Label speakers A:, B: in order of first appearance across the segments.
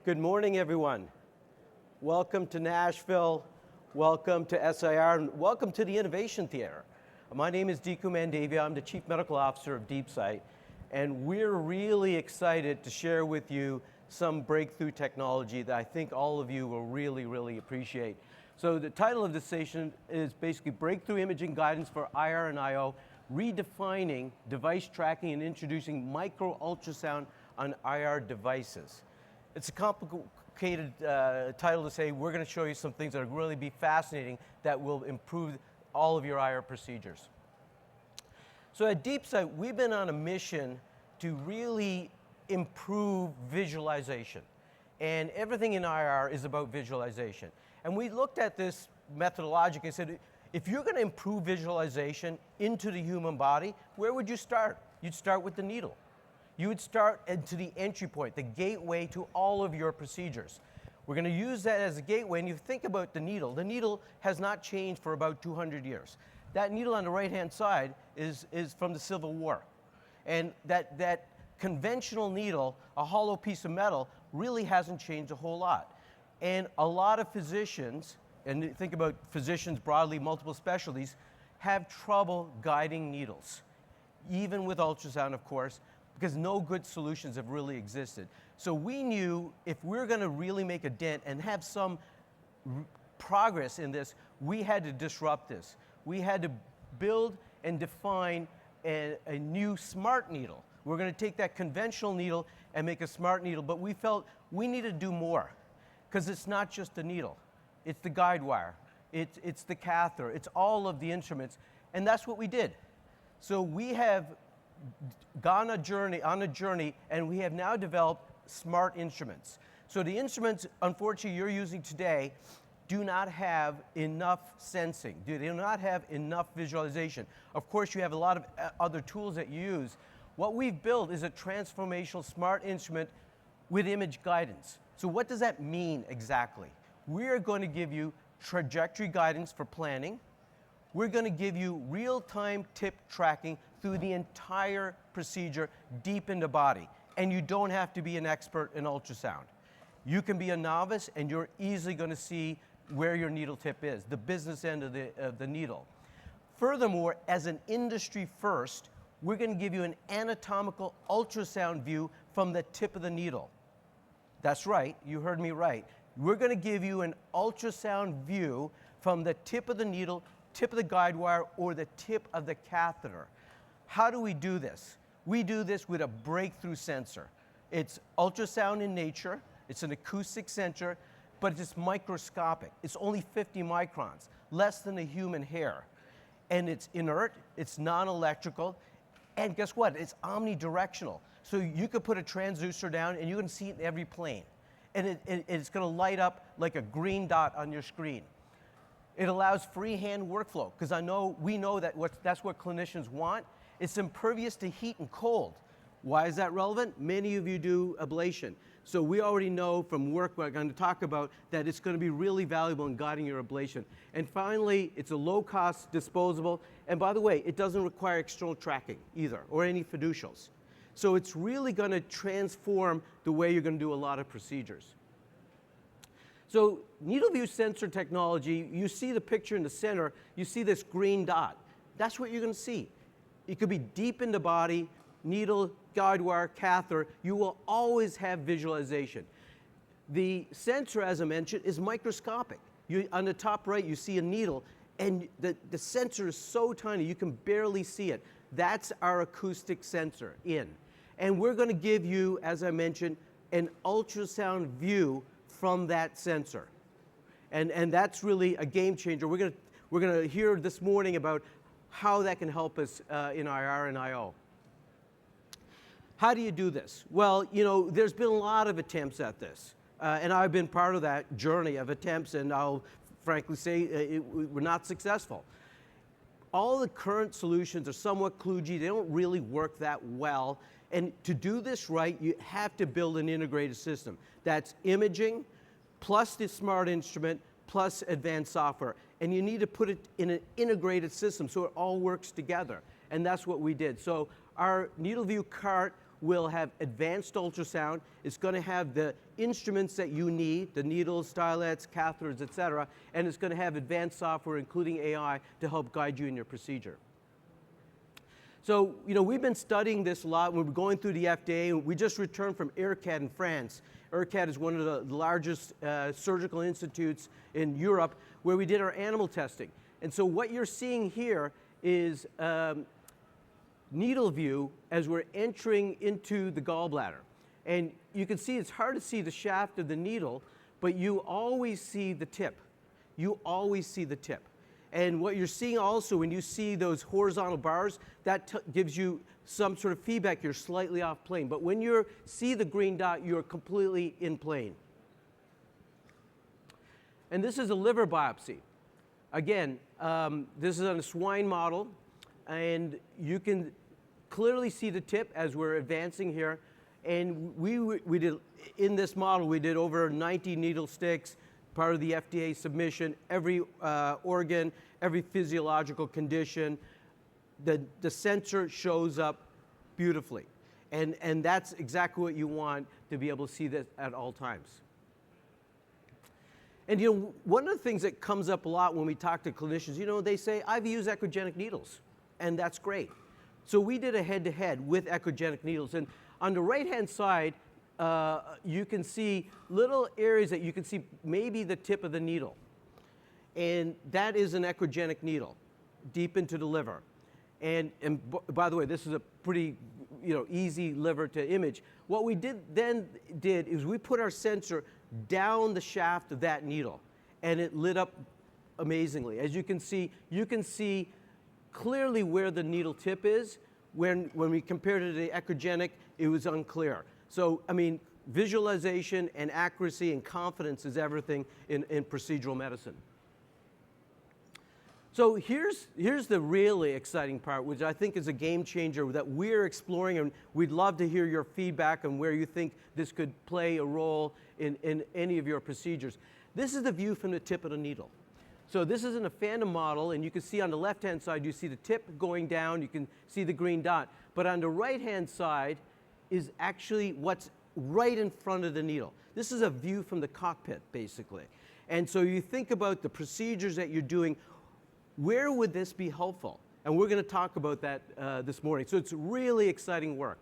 A: Good morning, everyone. Welcome to Nashville, welcome to SIR, and welcome to the Innovation Theater. My name is Diku Mandavia. I'm the Chief Medical Officer of DeepSight, and we're really excited to share with you some breakthrough technology that I think all of you will really appreciate. So the title of this session is basically Breakthrough Imaging Guidance for IR and IO, Redefining Device Tracking and Introducing Micro-Ultrasound on IR Devices. It's a complicated title to say. We're going to show you some things that will really be fascinating that will improve all of your IR procedures. So at DeepSight, we've been on a mission to really improve visualization. And everything in IR is about visualization. And we looked at this methodologically and said, if you're going to improve visualization into the human body, where would you start? You'd start with the needle. You would start into the entry point, the gateway to all of your procedures. We're going to use that as a gateway, and you think about the needle has not changed for about 200 years. That needle on the right-hand side is from the Civil War. And that conventional needle, a hollow piece of metal, really hasn't changed a whole lot. And a lot of physicians, and think about physicians broadly, multiple specialties, have trouble guiding needles, even with ultrasound, of course, because no good solutions have really existed. So we knew if we're going to really make a dent and have some progress in this, we had to disrupt this. We had to build and define a new smart needle. We're going to take that conventional needle and make a smart needle, but we felt we needed to do more, because it's not just the needle. It's the guide wire. It's the catheter. It's all of the instruments, and that's what we did. So we have gone on a journey, and we have now developed smart instruments. So the instruments, unfortunately, you're using today do not have enough sensing. They do not have enough visualization. Of course, you have a lot of other tools that you use. What we've built is a transformational smart instrument with image guidance. So what does that mean exactly? We're going to give you trajectory guidance for planning. We're going to give you real-time tip tracking through the entire procedure deep in the body. And you don't have to be an expert in ultrasound. You can be a novice, and you're easily going to see where your needle tip is, the business end of the needle. Furthermore, as an industry first, we're going to give you an anatomical ultrasound view from the tip of the needle. That's right, you heard me right. We're going to give you an ultrasound view from the tip of the needle, tip of the guide wire, or the tip of the catheter. How do we do this? We do this with a breakthrough sensor. It's ultrasound in nature, it's an acoustic sensor, but it's microscopic. It's only 50 microns, less than a human hair. And it's inert, it's non-electrical, and guess what? It's omnidirectional. So you could put a transducer down and you can see it in every plane. And it's going to light up like a green dot on your screen. It allows freehand workflow, because we know that that's what clinicians want. It's impervious to heat and cold. Why is that relevant? Many of you do ablation. So we already know from work we're going to talk about that it's going to be really valuable in guiding your ablation. And finally, it's a low-cost disposable. And by the way, it doesn't require external tracking either, or any fiducials. So it's really going to transform the way you're going to do a lot of procedures. So NeedleVue sensor technology, you see the picture in the center, you see this green dot. That's what you're going to see. It could be deep in the body, needle, guide wire, catheter. You will always have visualization. The sensor, as I mentioned, is microscopic. On the top right, you see a needle, and the sensor is so tiny you can barely see it. That's our acoustic sensor in. And we're going to give you, as I mentioned, an ultrasound view from that sensor. And that's really a game changer. We're going to hear this morning about how that can help us in IR and IO. How do you do this? Well, there's been a lot of attempts at this. And I've been part of that journey of attempts, and I'll frankly say we're not successful. All the current solutions are somewhat kludgy. They don't really work that well. And to do this right, you have to build an integrated system. That's imaging, plus the smart instrument, plus advanced software. And you need to put it in an integrated system so it all works together. And that's what we did. So our NeedleVue cart will have advanced ultrasound. It's going to have the instruments that you need, the needles, stylets, catheters, et cetera, and it's going to have advanced software, including AI, to help guide you in your procedure. So, we've been studying this a lot. We're going through the FDA, and we just returned from ERCAT in France. ERCAT is one of the largest surgical institutes in Europe where we did our animal testing. And so what you're seeing here is NeedleVue as we're entering into the gallbladder. And you can see it's hard to see the shaft of the needle, but you always see the tip. You always see the tip. And what you're seeing also when you see those horizontal bars, that gives you some sort of feedback you're slightly off plane. But when you see the green dot, you're completely in plane. And this is a liver biopsy. Again, this is on a swine model, and you can clearly see the tip as we're advancing here. And we did, in this model, we did over 90 needle sticks, part of the FDA submission, every organ, every physiological condition. The sensor shows up beautifully. And that's exactly what you want to be able to see this at all times. And one of the things that comes up a lot when we talk to clinicians, they say, I've used echogenic needles, and that's great. So we did a head-to-head with echogenic needles. And on the right-hand side, you can see little areas that you can see maybe the tip of the needle. And that is an echogenic needle, deep into the liver. And by the way, this is a pretty easy liver to image. What we did is we put our sensor down the shaft of that needle, and it lit up amazingly. As you can see clearly where the needle tip is. When we compared it to the echogenic, it was unclear. So, visualization and accuracy and confidence is everything in procedural medicine. So here's the really exciting part, which I think is a game changer that we're exploring, and we'd love to hear your feedback on where you think this could play a role in any of your procedures. This is the view from the tip of the needle. So this is in a phantom model, and you can see on the left-hand side, you see the tip going down, you can see the green dot. But on the right-hand side is actually what's right in front of the needle. This is a view from the cockpit, basically. And so you think about the procedures that you're doing, where would this be helpful? And we're going to talk about that this morning. So it's really exciting work.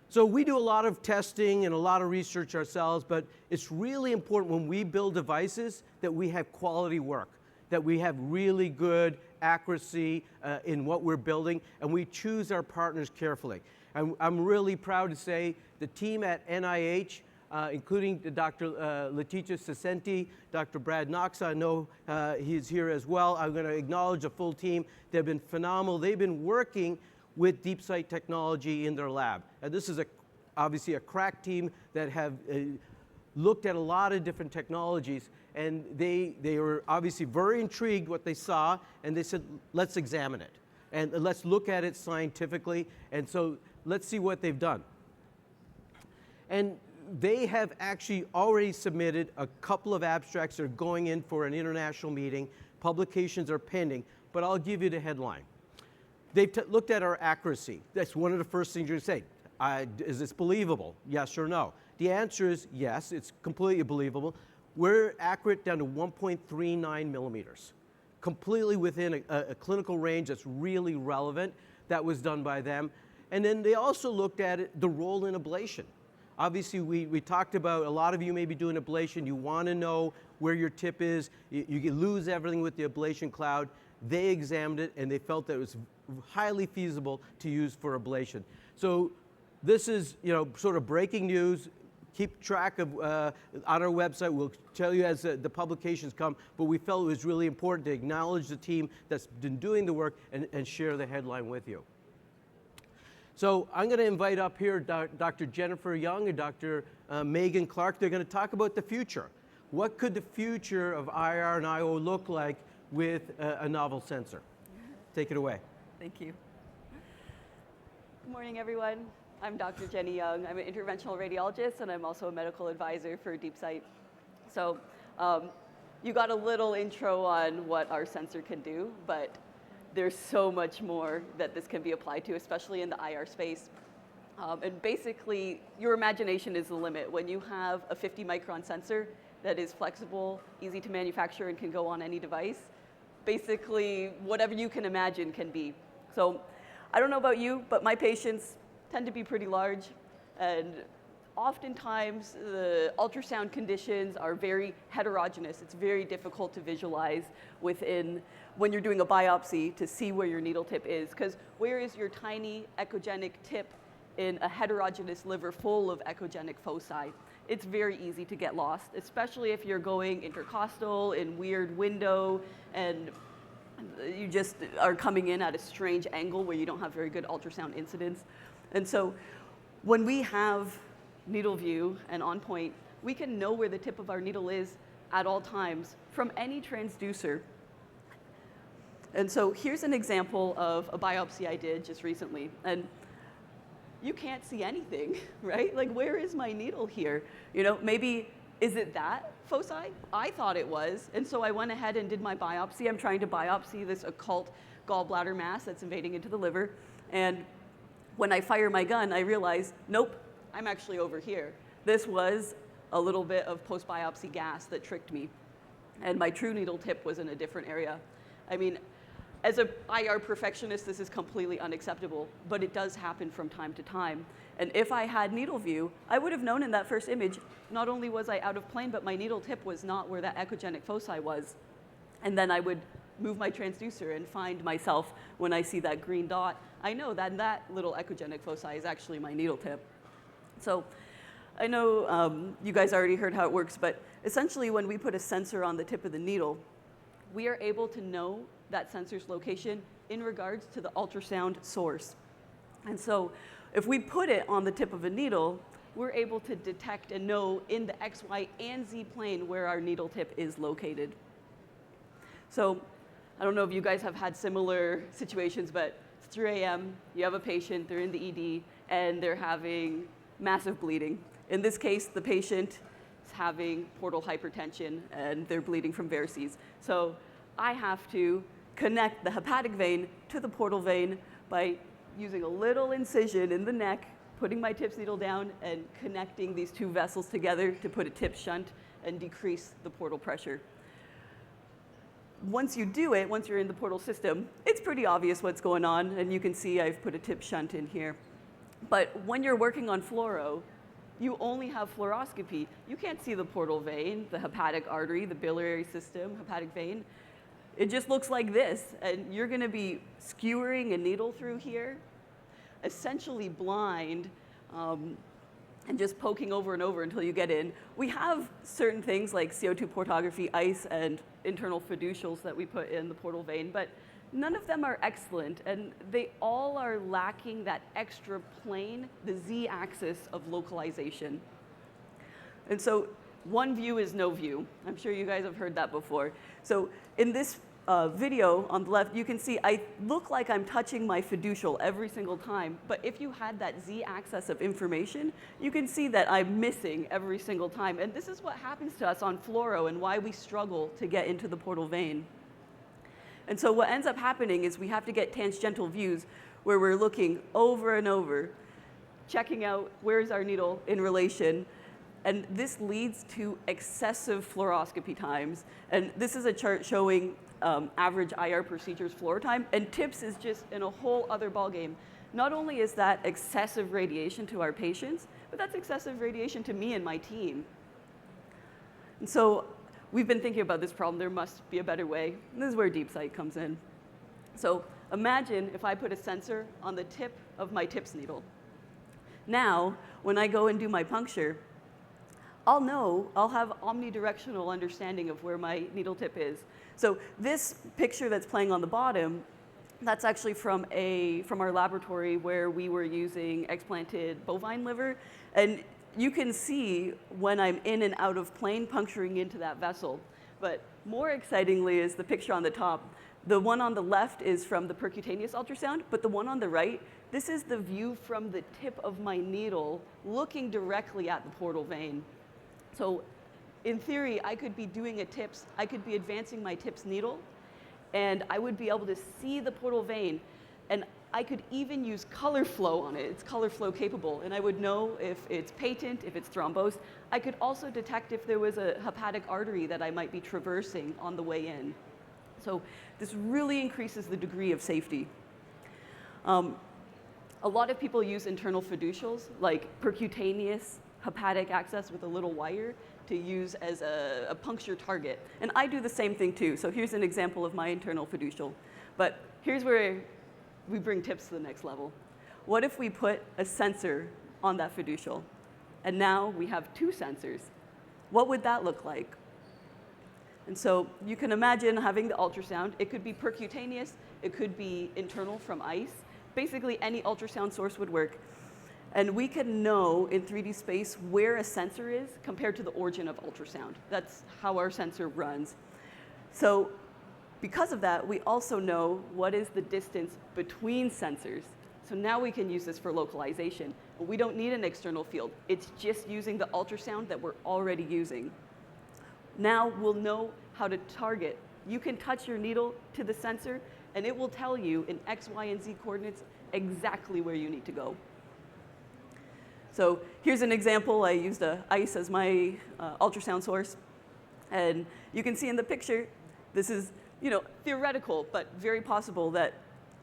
A: So we do a lot of testing and a lot of research ourselves, but it's really important when we build devices that we have quality work, that we have really good accuracy in what we're building, and we choose our partners carefully. And I'm really proud to say the team at NIH, including Dr. Letitia Sassenti, Dr. Brad Knox, I know he's here as well. I'm going to acknowledge the full team. They've been phenomenal. They've been working with DeepSight technology in their lab. And this is obviously a crack team that have looked at a lot of different technologies, and they were obviously very intrigued what they saw, and they said, let's examine it, and let's look at it scientifically, and so let's see what they've done. And they have actually already submitted a couple of abstracts that are going in for an international meeting. Publications are pending, but I'll give you the headline. They've looked at our accuracy. That's one of the first things you're going to say. Is this believable? Yes or no? The answer is yes, it's completely believable. We're accurate down to 1.39 millimeters, completely within a clinical range that's really relevant. That was done by them. And then they also looked at the role in ablation. Obviously, we talked about a lot of you may be doing ablation. You want to know where your tip is. You lose everything with the ablation cloud. They examined it, and they felt that it was highly feasible to use for ablation. So this is sort of breaking news. Keep track of on our website. We'll tell you as the publications come, but we felt it was really important to acknowledge the team that's been doing the work and share the headline with you. So I'm going to invite up here Dr. Jennifer Young and Dr. Megan Clark. They're going to talk about the future. What could the future of IR and IO look like with a novel sensor? Take it away.
B: Thank you. Good morning, everyone. I'm Dr. Jenny Young. I'm an interventional radiologist, and I'm also a medical advisor for DeepSight. So you got a little intro on what our sensor can do, but there's so much more that this can be applied to, especially in the IR space. And basically, your imagination is the limit. When you have a 50 micron sensor that is flexible, easy to manufacture, and can go on any device, basically, whatever you can imagine can be. So I don't know about you, but my patients tend to be pretty large, and oftentimes the ultrasound conditions are very heterogeneous. It's very difficult to visualize when you're doing a biopsy to see where your needle tip is, because where is your tiny echogenic tip in a heterogeneous liver full of echogenic foci? It's very easy to get lost, especially if you're going intercostal in weird window and you just are coming in at a strange angle where you don't have very good ultrasound incidence. And so when we have NeedleVue and OnPoint, we can know where the tip of our needle is at all times from any transducer. And so here's an example of a biopsy I did just recently. And you can't see anything, right? Like, where is my needle here? You know, maybe, is it that foci? I thought it was. And so I went ahead and did my biopsy. I'm trying to biopsy this occult gallbladder mass that's invading into the liver. And when I fire my gun, I realize, nope, I'm actually over here. This was a little bit of post-biopsy gas that tricked me. And my true needle tip was in a different area. I mean, as an IR perfectionist, this is completely unacceptable, but it does happen from time to time. And if I had NeedleVue, I would have known in that first image, not only was I out of plane, but my needle tip was not where that echogenic foci was. And then I would move my transducer and find myself when I see that green dot. I know that that little echogenic foci is actually my needle tip. So I know you guys already heard how it works, but essentially when we put a sensor on the tip of the needle, we are able to know that sensor's location in regards to the ultrasound source. And so if we put it on the tip of a needle, we're able to detect and know in the X, Y, and Z plane where our needle tip is located. So I don't know if you guys have had similar situations, but it's 3 a.m., you have a patient, they're in the ED, and they're having massive bleeding. In this case, the patient is having portal hypertension, and they're bleeding from varices. So I have to connect the hepatic vein to the portal vein by using a little incision in the neck, putting my TIPS needle down, and connecting these two vessels together to put a TIPS shunt and decrease the portal pressure. Once you do it, once you're in the portal system, it's pretty obvious what's going on, and you can see I've put a TIPS shunt in here. But when you're working on fluoro, you only have fluoroscopy. You can't see the portal vein, the hepatic artery, the biliary system, hepatic vein. It just looks like this, and you're going to be skewering a needle through here, essentially blind, and just poking over and over until you get in. We have certain things like CO2 portography, ice, and internal fiducials that we put in the portal vein, but none of them are excellent, and they all are lacking that extra plane, the z-axis of localization. And so one view is no view. I'm sure you guys have heard that before. So in this video on the left, you can see I look like I'm touching my fiducial every single time, but if you had that z-axis of information, you can see that I'm missing every single time. And this is what happens to us on fluoro and why we struggle to get into the portal vein. And so what ends up happening is we have to get tangential views where we're looking over and over, checking out where's our needle in relation. And this leads to excessive fluoroscopy times. And this is a chart showing average IR procedures fluoro time. And TIPS is just in a whole other ballgame. Not only is that excessive radiation to our patients, but that's excessive radiation to me and my team. And so we've been thinking about this problem. There must be a better way. And this is where DeepSight comes in. So imagine if I put a sensor on the tip of my TIPS needle. Now, when I go and do my puncture, I'll have omnidirectional understanding of where my needle tip is. So this picture that's playing on the bottom, that's actually from our laboratory where we were using explanted bovine liver. And you can see when I'm in and out of plane puncturing into that vessel. But more excitingly is the picture on the top. The one on the left is from the percutaneous ultrasound, but the one on the right, this is the view from the tip of my needle looking directly at the portal vein. So in theory, I could be doing a TIPS, I could be advancing my TIPS needle, and I would be able to see the portal vein. And I could even use color flow on it. It's color flow capable, and I would know if it's patent, if it's thrombosed. I could also detect if there was a hepatic artery that I might be traversing on the way in. So this really increases the degree of safety. A lot of people use internal fiducials, like percutaneous hepatic access with a little wire to use as a puncture target. And I do the same thing too. So here's an example of my internal fiducial. But here's where we bring tips to the next level. What if we put a sensor on that fiducial? And now we have 2 sensors. What would that look like? And so you can imagine having the ultrasound. It could be percutaneous. It could be internal from ice. Basically, any ultrasound source would work. And we can know in 3D space where a sensor is compared to the origin of ultrasound. That's how our sensor runs. So because of that, we also know what is the distance between sensors. So now we can use this for localization. We don't need an external field. It's just using the ultrasound that we're already using. Now we'll know how to target. You can touch your needle to the sensor, and it will tell you in X, Y, and Z coordinates exactly where you need to go. So here's an example. I used ice as my ultrasound source. And you can see in the picture, this is theoretical, but very possible that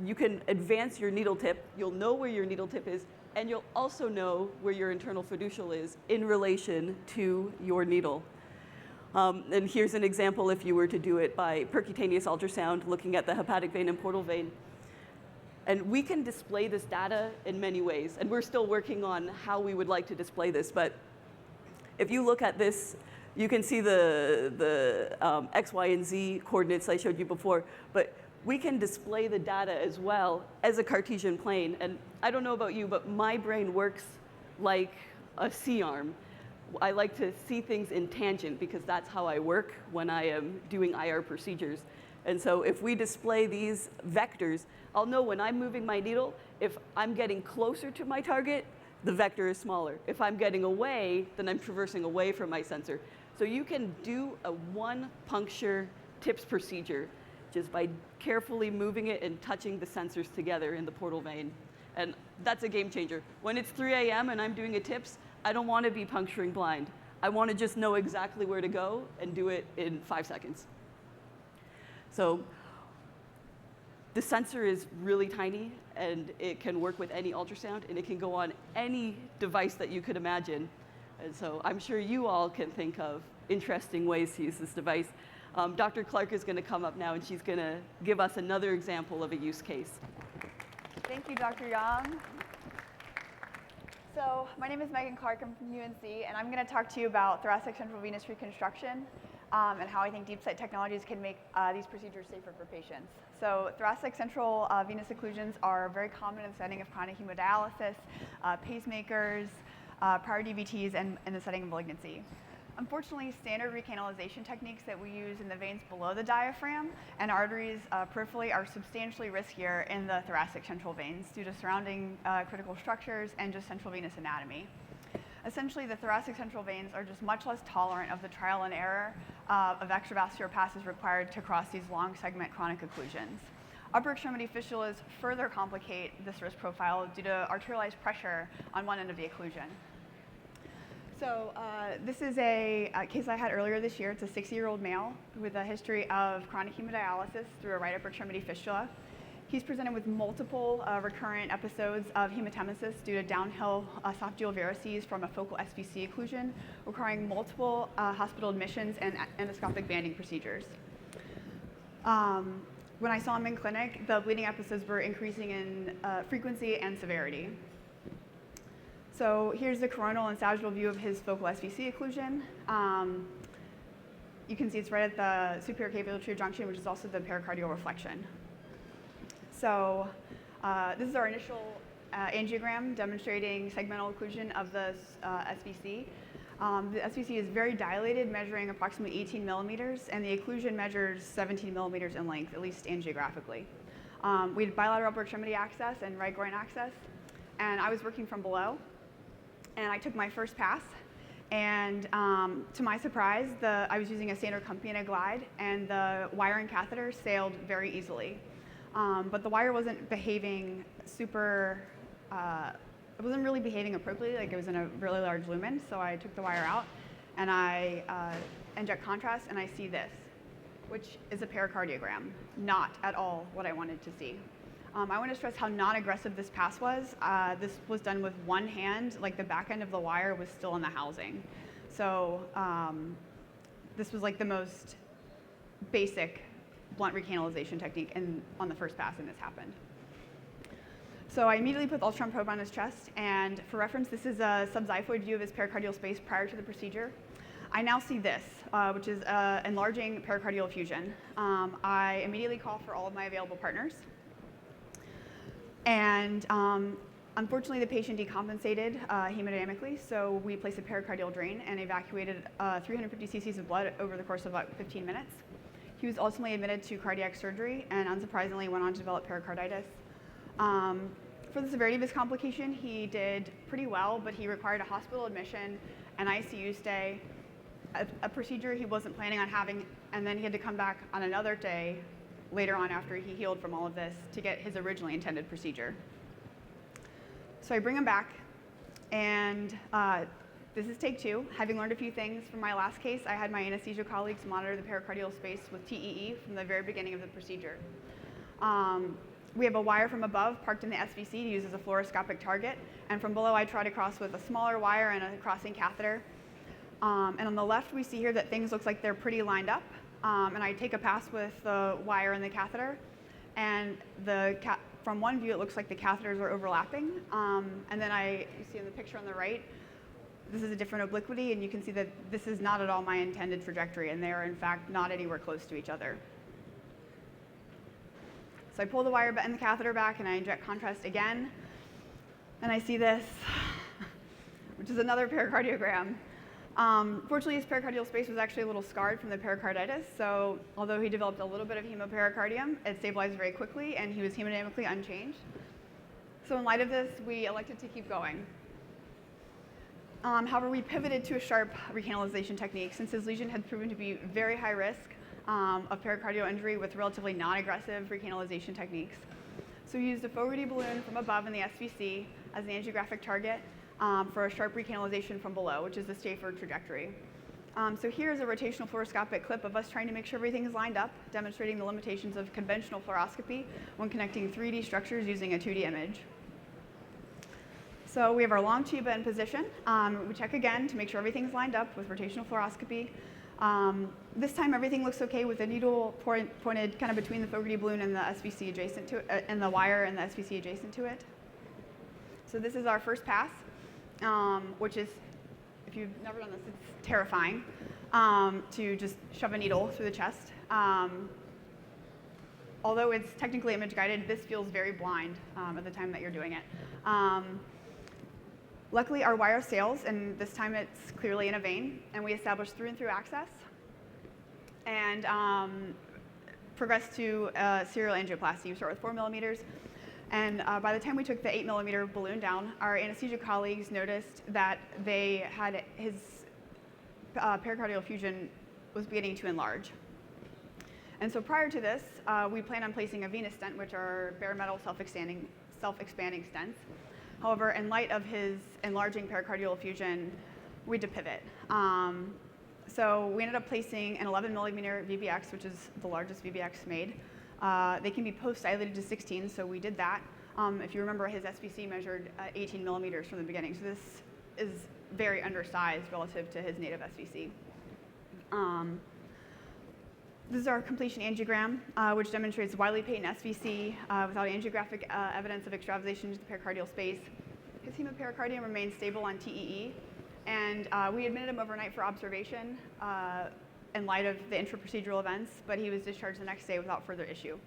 B: you can advance your needle tip. You'll know where your needle tip is, and you'll also know where your internal fiducial is in relation to your needle. And here's an example if you were to do it by percutaneous ultrasound, looking at the hepatic vein and portal vein. And we can display this data in many ways, and we're still working on how we would like to display this. But if you look at this, you can see the X, Y, and Z coordinates I showed you before. But we can display the data as well as a Cartesian plane. And I don't know about you, but my brain works like a C-arm. I like to see things in tangent because that's how I work when I am doing IR procedures. And so if we display these vectors, I'll know when I'm moving my needle, if I'm getting closer to my target, the vector is smaller. If I'm getting away, then I'm traversing away from my sensor. So you can do a 1 puncture TIPS procedure just by carefully moving it and touching the sensors together in the portal vein. And that's a game changer. When it's 3 a.m. and I'm doing a TIPS, I don't want to be puncturing blind. I want to just know exactly where to go and do it in 5 seconds. So the sensor is really tiny, and it can work with any ultrasound, and it can go on any device that you could imagine. And so I'm sure you all can think of interesting ways to use this device. Dr. Clark is going to come up now, and she's going to give us another example of a use case.
C: Thank you, Dr. Young. So my name is Megan Clark. I'm from UNC, and I'm going to talk to you about thoracic central venous reconstruction and how I think DeepSight technologies can make these procedures safer for patients. So thoracic central venous occlusions are very common in the setting of chronic hemodialysis, pacemakers, prior DVTs, and in the setting of malignancy. Unfortunately, standard recanalization techniques that we use in the veins below the diaphragm and arteries peripherally are substantially riskier in the thoracic central veins due to surrounding critical structures and just central venous anatomy. Essentially, the thoracic central veins are just much less tolerant of the trial and error of extravascular passes required to cross these long segment chronic occlusions. Upper extremity fistulas further complicate this risk profile due to arterialized pressure on one end of the occlusion. So this is a case I had earlier this year. It's a 60-year-old male with a history of chronic hemodialysis through a right upper extremity fistula. He's presented with multiple recurrent episodes of hematemesis due to downhill esophageal varices from a focal SVC occlusion, requiring multiple hospital admissions and endoscopic banding procedures. When I saw him in clinic, the bleeding episodes were increasing in frequency and severity. So here's the coronal and sagittal view of his focal SVC occlusion. You can see it's right at the superior cavitary junction, which is also the pericardial reflection. So this is our initial angiogram demonstrating segmental occlusion of the SVC. The SVC is very dilated, measuring approximately 18 millimeters, and the occlusion measures 17 millimeters in length, at least angiographically. We had bilateral upper extremity access and right groin access, and I was working from below. And I took my first pass, and to my surprise, I was using a standard Campina glide, and the wire and catheter sailed very easily. but the wire wasn't behaving it wasn't really behaving appropriately, like it was in a really large lumen. So I took the wire out and I inject contrast, and I see this, which is a pericardiogram, not at all what I wanted to see. I want to stress how non-aggressive this pass was. This was done with one hand, like the back end of the wire was still in the housing. So this was like the most basic blunt recanalization technique on the first pass, and this happened. So I immediately put the ultrasound probe on his chest, and for reference, this is a subxiphoid view of his pericardial space prior to the procedure. I now see this, which is enlarging pericardial effusion. I immediately call for all of my available partners. And unfortunately, the patient decompensated hemodynamically, so we placed a pericardial drain and evacuated 350 cc's of blood over the course of about 15 minutes. He was ultimately admitted to cardiac surgery and unsurprisingly went on to develop pericarditis. For the severity of his complication, he did pretty well, but he required a hospital admission, an ICU stay, a procedure he wasn't planning on having, and then he had to come back on another day later on after he healed from all of this to get his originally intended procedure. So I bring him back, and this is take 2. Having learned a few things from my last case, I had my anesthesia colleagues monitor the pericardial space with TEE from the very beginning of the procedure. We have a wire from above parked in the SVC to use as a fluoroscopic target, and from below I tried across with a smaller wire and a crossing catheter. And on the left we see here that things look like they're pretty lined up, and I take a pass with the wire and the catheter, and from one view it looks like the catheters are overlapping, and then you see in the picture on the right, this is a different obliquity, and you can see that this is not at all my intended trajectory, and they are in fact not anywhere close to each other. So I pull the wire and the catheter back, and I inject contrast again, and I see this, which is another pericardiogram. Fortunately, his pericardial space was actually a little scarred from the pericarditis, so although he developed a little bit of hemopericardium, it stabilized very quickly, and he was hemodynamically unchanged. So in light of this, we elected to keep going. However, we pivoted to a sharp recanalization technique since his lesion had proven to be very high risk of pericardial injury with relatively non-aggressive recanalization techniques. So we used a Fogarty balloon from above in the SVC as an angiographic target for a sharp recanalization from below, which is the safer trajectory. So here's a rotational fluoroscopic clip of us trying to make sure everything is lined up, demonstrating the limitations of conventional fluoroscopy when connecting 3D structures using a 2D image. So we have our long tuba in position. We check again to make sure everything's lined up with rotational fluoroscopy. This time everything looks okay with the needle pointed kind of between the Fogarty balloon and the SVC adjacent to it, and the wire and the SVC adjacent to it. So this is our first pass, which is, if you've never done this, it's terrifying to just shove a needle through the chest. Although it's technically image guided, this feels very blind at the time that you're doing it. Luckily, our wire sails, and this time it's clearly in a vein, and we establish through and through access and progress to serial angioplasty. You start with 4 millimeters, and by the time we took the 8 millimeter balloon down, our anesthesia colleagues noticed that they had his pericardial effusion was beginning to enlarge. And so prior to this, we planned on placing a venous stent, which are bare metal self-expanding stents. However, in light of his enlarging pericardial effusion, we had to pivot. So we ended up placing an 11 millimeter VBX, which is the largest VBX made. They can be post-dilated to 16, so we did that. If you remember, his SVC measured 18 millimeters from the beginning, so this is very undersized relative to his native SVC. This is our completion angiogram, which demonstrates widely patent SVC without angiographic evidence of extravasation into the pericardial space. His hemopericardium remains stable on TEE, and we admitted him overnight for observation in light of the intra-procedural events, but he was discharged the next day without further issue.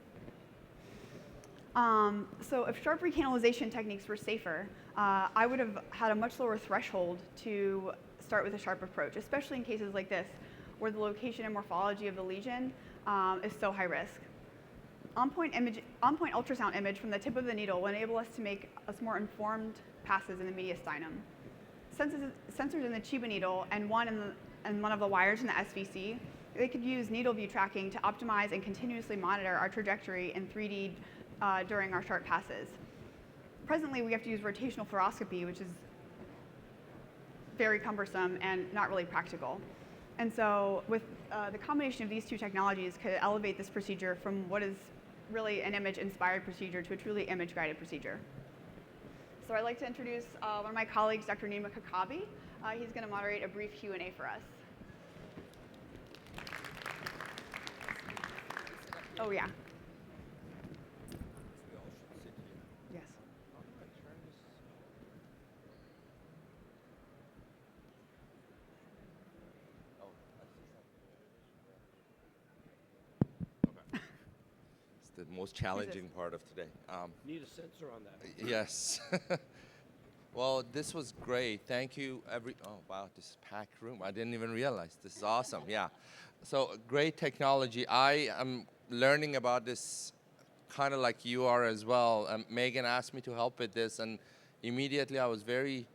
C: So if sharp recanalization techniques were safer, I would have had a much lower threshold to start with a sharp approach, especially in cases like this, where the location and morphology of the lesion is so high risk. On-point ultrasound image from the tip of the needle will enable us to make us more informed passes in the mediastinum. Sensors in the Chiba needle and one of the wires in the SVC they could use NeedleVue tracking to optimize and continuously monitor our trajectory in 3D during our short passes. Presently, we have to use rotational fluoroscopy, which is very cumbersome and not really practical. And so with the combination of these two technologies could elevate this procedure from what is really an image-inspired procedure to a truly image-guided procedure. So I'd like to introduce one of my colleagues, Dr. Nima Kakabi. He's going to moderate a brief Q&A for us. Oh, yeah. Yes.
D: It's the most challenging part of today.
A: Need a sensor on that.
D: Yes. Well, this was great. Thank you. Oh, wow, this packed room. I didn't even realize. This is awesome. Yeah. So great technology. I am learning about this kind of like you are as well. Megan asked me to help with this, and immediately I was very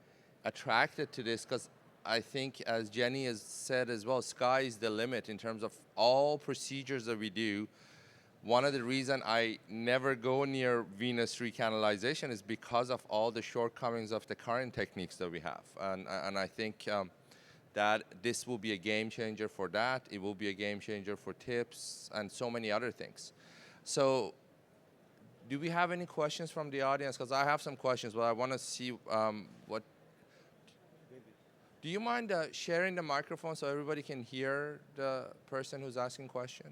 D: attracted to this because I think, as Jenny has said as well, sky is the limit in terms of all procedures that we do. One of the reasons I never go near venous recanalization is because of all the shortcomings of the current techniques that we have. And I think that this will be a game changer for that. It will be a game changer for tips and so many other things. So do we have any questions from the audience? Because I have some questions, but I want to see what. Do you mind sharing the microphone so everybody can hear the person who's asking question?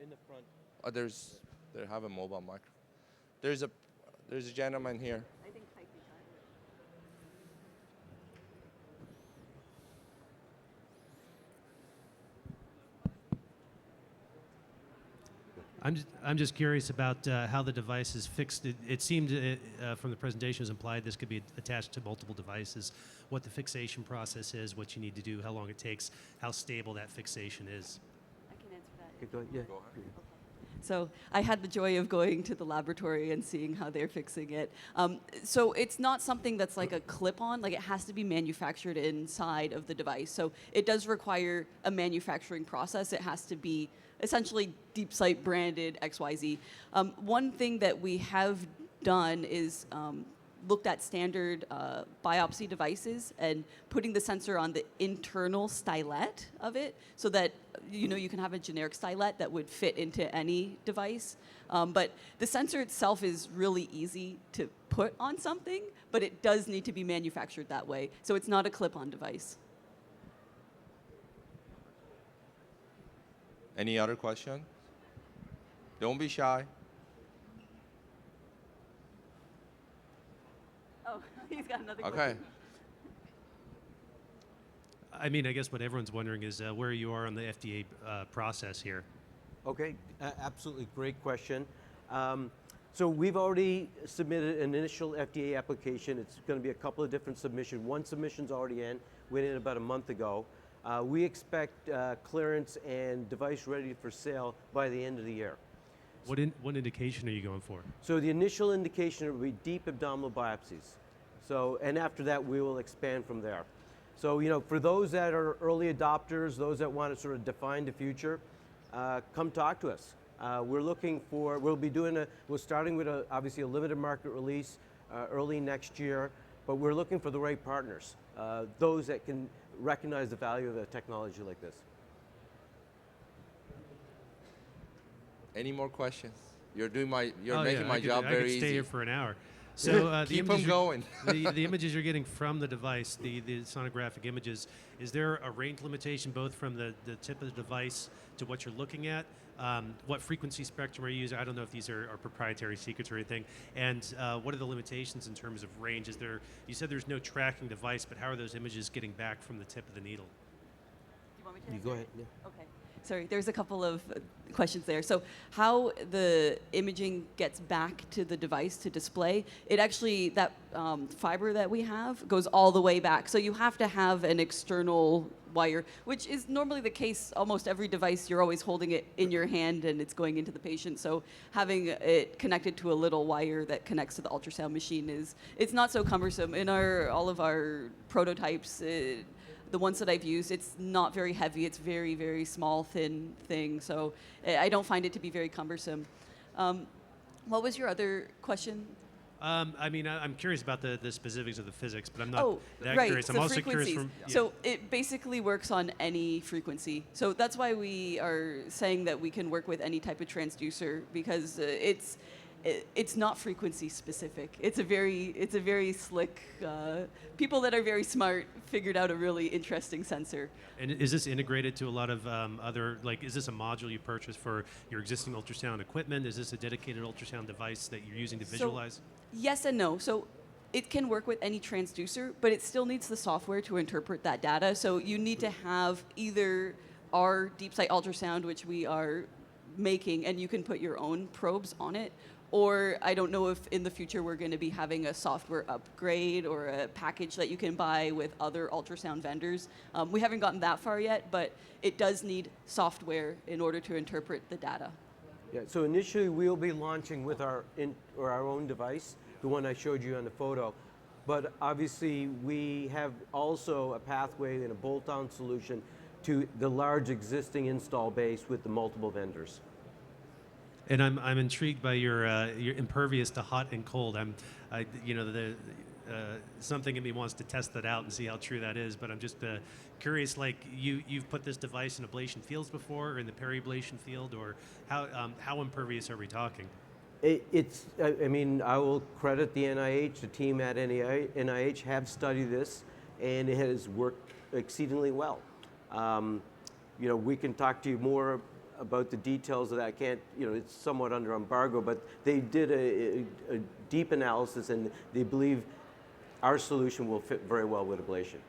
A: In the front.
D: Oh, they have a mobile microphone. There's a gentleman here.
B: I think
E: I'm just curious about how the device is fixed. It seemed from the presentation was implied this could be attached to multiple devices. What the fixation process is, what you need to do, how long it takes, how stable that fixation is.
B: I can answer that.
A: Okay, go ahead. Yeah.
D: Go ahead.
B: So I had the joy of going to the laboratory and seeing how they're fixing it. So it's not something that's like a clip-on, like it has to be manufactured inside of the device. So it does require a manufacturing process. It has to be essentially DeepSight branded XYZ. One thing that we have done is looked at standard biopsy devices and putting the sensor on the internal stylet of it so that you can have a generic stylet that would fit into any device. But the sensor itself is really easy to put on something, but it does need to be manufactured that way. So it's not a clip-on device.
D: Any other question? Don't be shy.
B: Oh, he's got another
D: Okay.
B: question.
E: I mean, I guess what everyone's wondering is where you are on the FDA process here.
A: Okay, absolutely great question. So we've already submitted an initial FDA application. It's going to be a couple of different submissions. One submission's already in, went in about a month ago. We expect clearance and device ready for sale by the end of the year.
E: What indication are you going for?
A: So the initial indication will be deep abdominal biopsies. So, and after that, we will expand from there. So, for those that are early adopters, those that want to sort of define the future, come talk to us. We're starting with obviously a limited market release early next year, but we're looking for the right partners, those that can recognize the value of a technology like this.
D: Any more questions? You're making my job
E: I
D: very
E: could
D: easy.
E: stay here for an hour. So
D: Keep them going.
E: the images you're getting from the device, the sonographic images, is there a range limitation both from the tip of the device to what you're looking at? What frequency spectrum are you using? I don't know if these are proprietary secrets or anything. And what are the limitations in terms of range? You said there's no tracking device, but how are those images getting back from the tip of the needle?
B: Do you want me to
A: You
B: answer
A: go
B: it?
A: ahead. Yeah.
B: Okay. Sorry, there's a couple of questions there. So how the imaging gets back to the device to display, it actually, that fiber that we have goes all the way back. So you have to have an external wire, which is normally the case. Almost every device, you're always holding it in your hand and it's going into the patient. So having it connected to a little wire that connects to the ultrasound machine it's not so cumbersome. In all of our prototypes, the ones that I've used, it's not very heavy. It's very, very small, thin thing. So I don't find it to be very cumbersome. What was your other question?
E: I mean, I'm curious about the specifics of the physics, but I'm not that
B: right,
E: curious. I'm
B: the
E: also curious
B: frequencies.
E: from. Yeah.
B: So it basically works on any frequency. So that's why we are saying that we can work with any type of transducer, because it's not frequency specific. It's a very slick. People that are very smart figured out a really interesting sensor.
E: And is this integrated to a lot of other, like, is this a module you purchase for your existing ultrasound equipment? Is this a dedicated ultrasound device that you're using to visualize?
B: Yes and no. So it can work with any transducer, but it still needs the software to interpret that data. So you need to have either our DeepSight ultrasound, which we are making, and you can put your own probes on it, or I don't know if in the future we're going to be having a software upgrade or a package that you can buy with other ultrasound vendors. We haven't gotten that far yet, but it does need software in order to interpret the data.
A: Yeah, so initially we'll be launching with our own device, the one I showed you on the photo. But obviously we have also a pathway and a bolt-on solution to the large existing install base with the multiple vendors.
E: And I'm intrigued by your impervious to hot and cold. Something in me wants to test that out and see how true that is. But I'm just curious. Like you've put this device in ablation fields before, or in the peri-ablation field, or how impervious are we talking?
A: I mean, I will credit the NIH, the team at NIH have studied this, and it has worked exceedingly well. We can talk to you more about the details of that. I can't, it's somewhat under embargo, but they did a deep analysis, and they believe our solution will fit very well with ablation.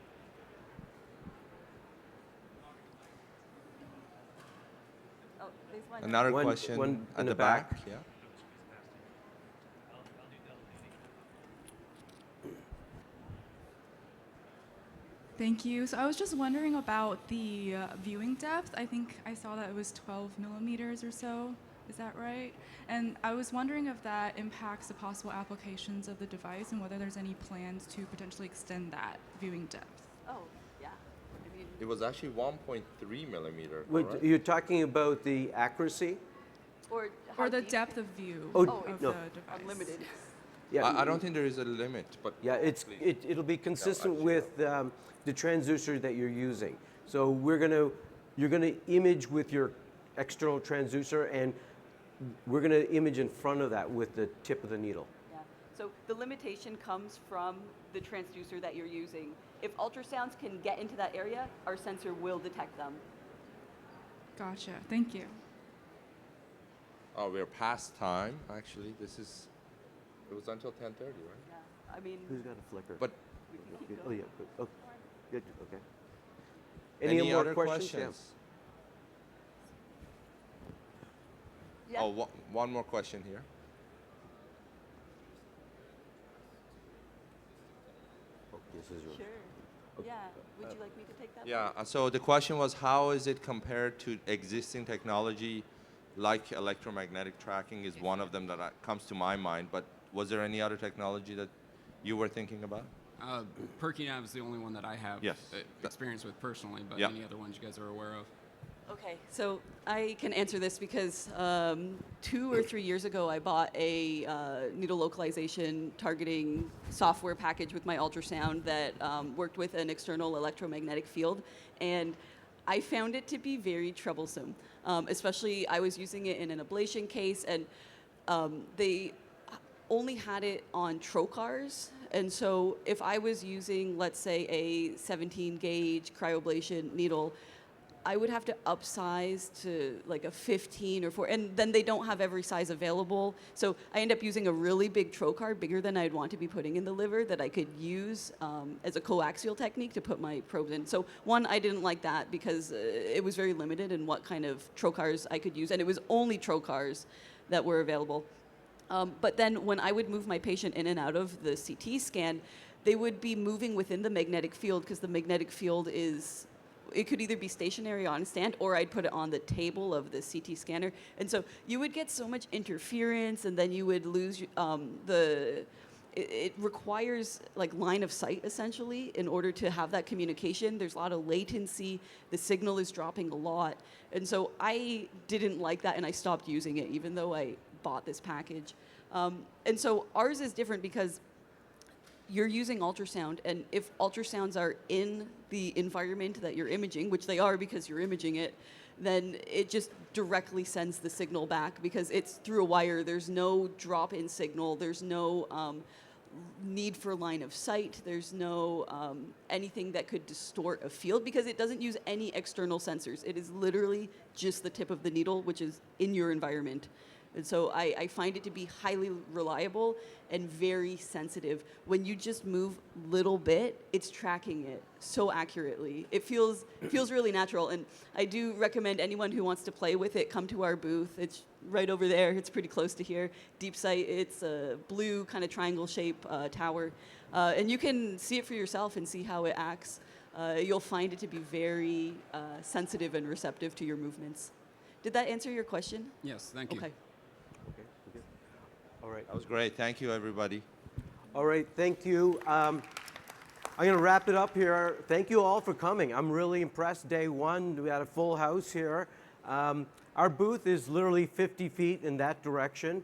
B: Oh, there's one.
D: Another
A: One
D: question
A: in
D: at
A: the
D: the back.
A: back.
D: Yeah.
F: Thank you. So I was just wondering about the viewing depth. I think I saw that it was 12 millimeters or so. Is that right? And I was wondering if that impacts the possible applications of the device and whether there's any plans to potentially extend that viewing depth.
B: Oh, yeah. I mean,
D: It was actually 1.3 millimeter.
A: Wait,
D: correct?
A: you're talking about the accuracy?
B: or
F: Or the
B: deep?
F: depth of view
A: Oh,
F: of
A: no.
F: the device.
B: Unlimited.
A: Yeah,
D: I don't think there is a limit, but
A: Yeah, it'll be consistent with the transducer that you're using. So you're gonna image with your external transducer, and we're gonna image in front of that with the tip of the needle.
B: Yeah. So the limitation comes from the transducer that you're using. If ultrasounds can get into that area, our sensor will detect them.
F: Gotcha. Thank you.
D: oh, we're past time. Actually, it was until 10:30, right?
B: Yeah. I mean,
A: Who's got a flicker?
D: But
B: we can keep
A: Oh,
B: going.
A: yeah, good. Oh, good, okay.
D: any
A: more
D: other questions?
B: Yeah.
D: Oh, one more question here.
A: Oh, this is yours.
B: Sure.
A: Okay.
B: Yeah. Would you like me to take that?
D: Yeah, so the question was, how is it compared to existing technology like electromagnetic tracking is one of them that comes to my mind, but was there any other technology that you were thinking about?
G: PerkyNav is the only one that I have
D: Yes.
G: experience with personally, but
D: Yeah.
G: any other ones you guys are aware of?
B: Okay, so I can answer this because 2 or 3 years ago, I bought a needle localization targeting software package with my ultrasound that worked with an external electromagnetic field, and I found it to be very troublesome. Especially, I was using it in an ablation case, and they only had it on trocars. And so if I was using, let's say, a 17 gauge cryoablation needle, I would have to upsize to like a 15 or 4, and then they don't have every size available. So I end up using a really big trocar, bigger than I'd want to be putting in the liver, that I could use as a coaxial technique to put my probes in. So one, I didn't like that because it was very limited in what kind of trocars I could use, and it was only trocars that were available. But then when I would move my patient in and out of the CT scan, they would be moving within the magnetic field, because the magnetic field it could either be stationary on a stand, or I'd put it on the table of the CT scanner. And so you would get so much interference, and then you would lose the it requires like line of sight essentially in order to have that communication. There's a lot of latency. The signal is dropping a lot. And so I didn't like that and I stopped using it even though I bought this package. And so ours is different because you're using ultrasound, and if ultrasounds are in the environment that you're imaging, which they are because you're imaging it, then it just directly sends the signal back because it's through a wire. There's no drop-in signal. There's no need for line of sight. There's no anything that could distort a field because it doesn't use any external sensors. It is literally just the tip of the needle, which is in your environment. And so I find it to be highly reliable and very sensitive. When you just move a little bit, it's tracking it so accurately. It feels really natural. And I do recommend anyone who wants to play with it, come to our booth. It's right over there. It's pretty close to here. DeepSight, it's a blue kind of triangle shape tower. And you can see it for yourself and see how it acts. You'll find it to be very sensitive and receptive to your movements. Did that answer your question?
G: Yes, thank you.
B: Okay.
A: All right.
D: That was great. Thank you, everybody.
A: All right, thank you. I'm going to wrap it up here. Thank you all for coming. I'm really impressed. Day one, we had a full house here. Our booth is literally 50 feet in that direction.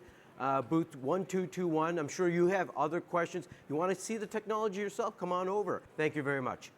A: Booth 1221. I'm sure you have other questions. You want to see the technology yourself? Come on over. Thank you very much.